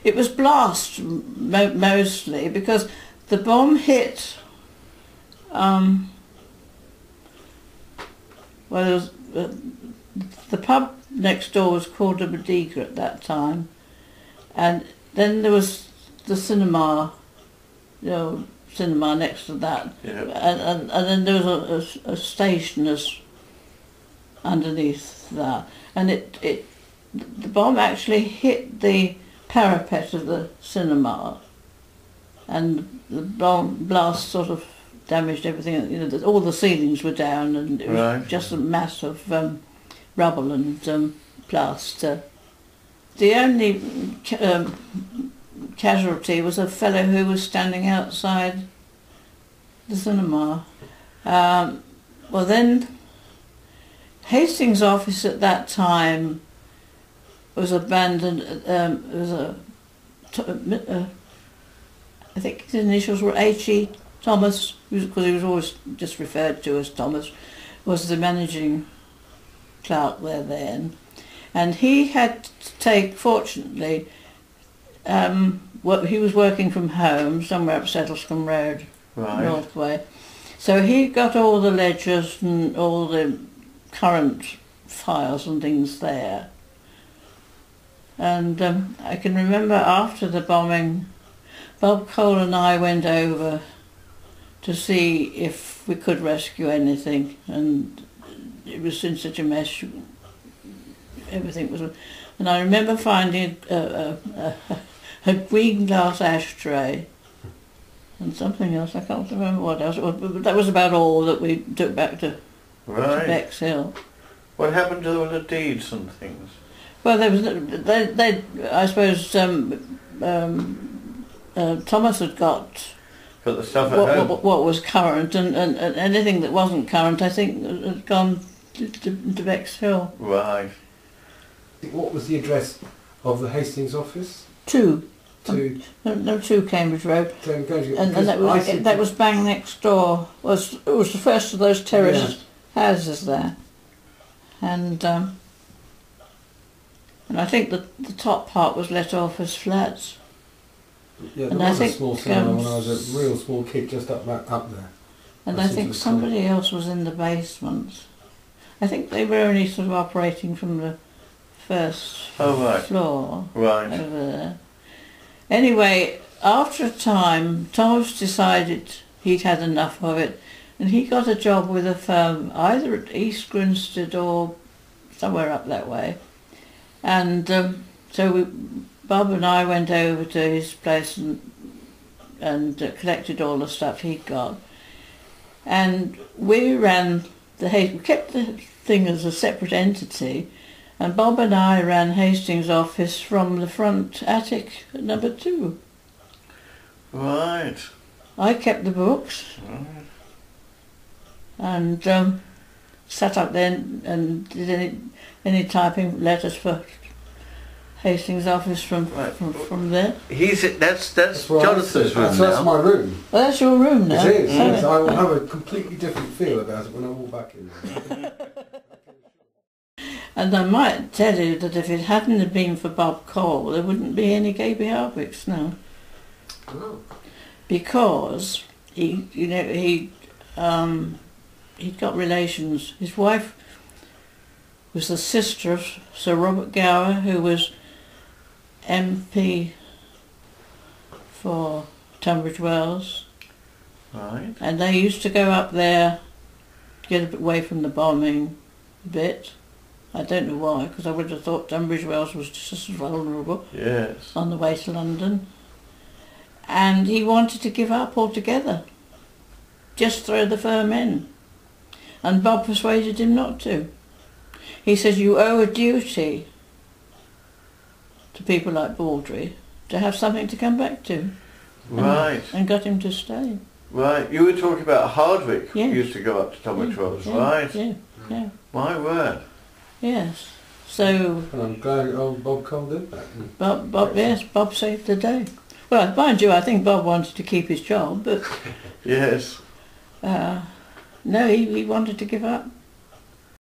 It was blast mostly, because the bomb hit. Well, the pub next door was called a Bodega at that time, and then there was the cinema, cinema next to that, and then there was a stationer's underneath that, and the bomb actually hit the parapet of the cinema, and the blast sort of damaged everything. All the ceilings were down, and it was just a mass of rubble and plaster. The only casualty was a fellow who was standing outside the cinema. Well, then Hastings' office at that time was abandoned. It was I think his initials were H.E. Thomas, because he was always just referred to as Thomas, was the managing clerk there then. And he had to take, fortunately, he was working from home somewhere up Settlescombe Road, North Way. So he got all the ledgers and all the current files and things there. And I can remember after the bombing, Bob Cole and I went over to see if we could rescue anything, and it was in such a mess. Everything was, and I remember finding a green glass ashtray and something else. I can't remember what else. But that was about all that we took back to Bexhill. What happened to all the deeds and things? Well, there was I suppose Thomas had got the stuff at home. What was current, and anything that wasn't current, I think, had gone to Bexhill. Right. What was the address of the Hastings office? 2. 2. No, 2 Cambridge Road. And that was bang next door. It was the first of those terrace houses there, and I think the top part was let off as flats. Yeah, there was a small cinema when I was a real small kid, just up there. And I think somebody else was in the basement. I think they were only sort of operating from the first floor over there. Anyway, after a time, Thomas decided he'd had enough of it, and he got a job with a firm either at East Grinstead or somewhere up that way. And so Bob and I went over to his place and collected all the stuff he'd got. And we kept the thing as a separate entity, and Bob and I ran Hastings' office from the front attic at number 2. Right. I kept the books. And sat up there and did any typing letters for Hastings' office from there. That's Jonathan's room now. That's my room. Well, that's your room now. It is. Yes. I will have a completely different feel about it when I walk back in there. And I might tell you that if it hadn't been for Bob Cole, there wouldn't be any Gaby Hardwickes now. Oh. Because he'd got relations. His wife was the sister of Sir Robert Gower, who was MP for Tunbridge Wells. Right. And they used to go up there to get away from the bombing a bit. I don't know why, because I would have thought Tunbridge Wells was just as vulnerable. Yes. On the way to London. And he wanted to give up altogether. Just throw the firm in. And Bob persuaded him not to. He says, you owe a duty to people like Baldry to have something to come back to. Right. And got him to stay. Right. You were talking about Hardwicke, yes. Used to go up to Tunbridge Wells, right? Yeah. My word. Yes. So... And I'm glad old Bob Cole did that. Bob saved the day. Well, mind you, I think Bob wanted to keep his job, but... Yes. No, he wanted to give up.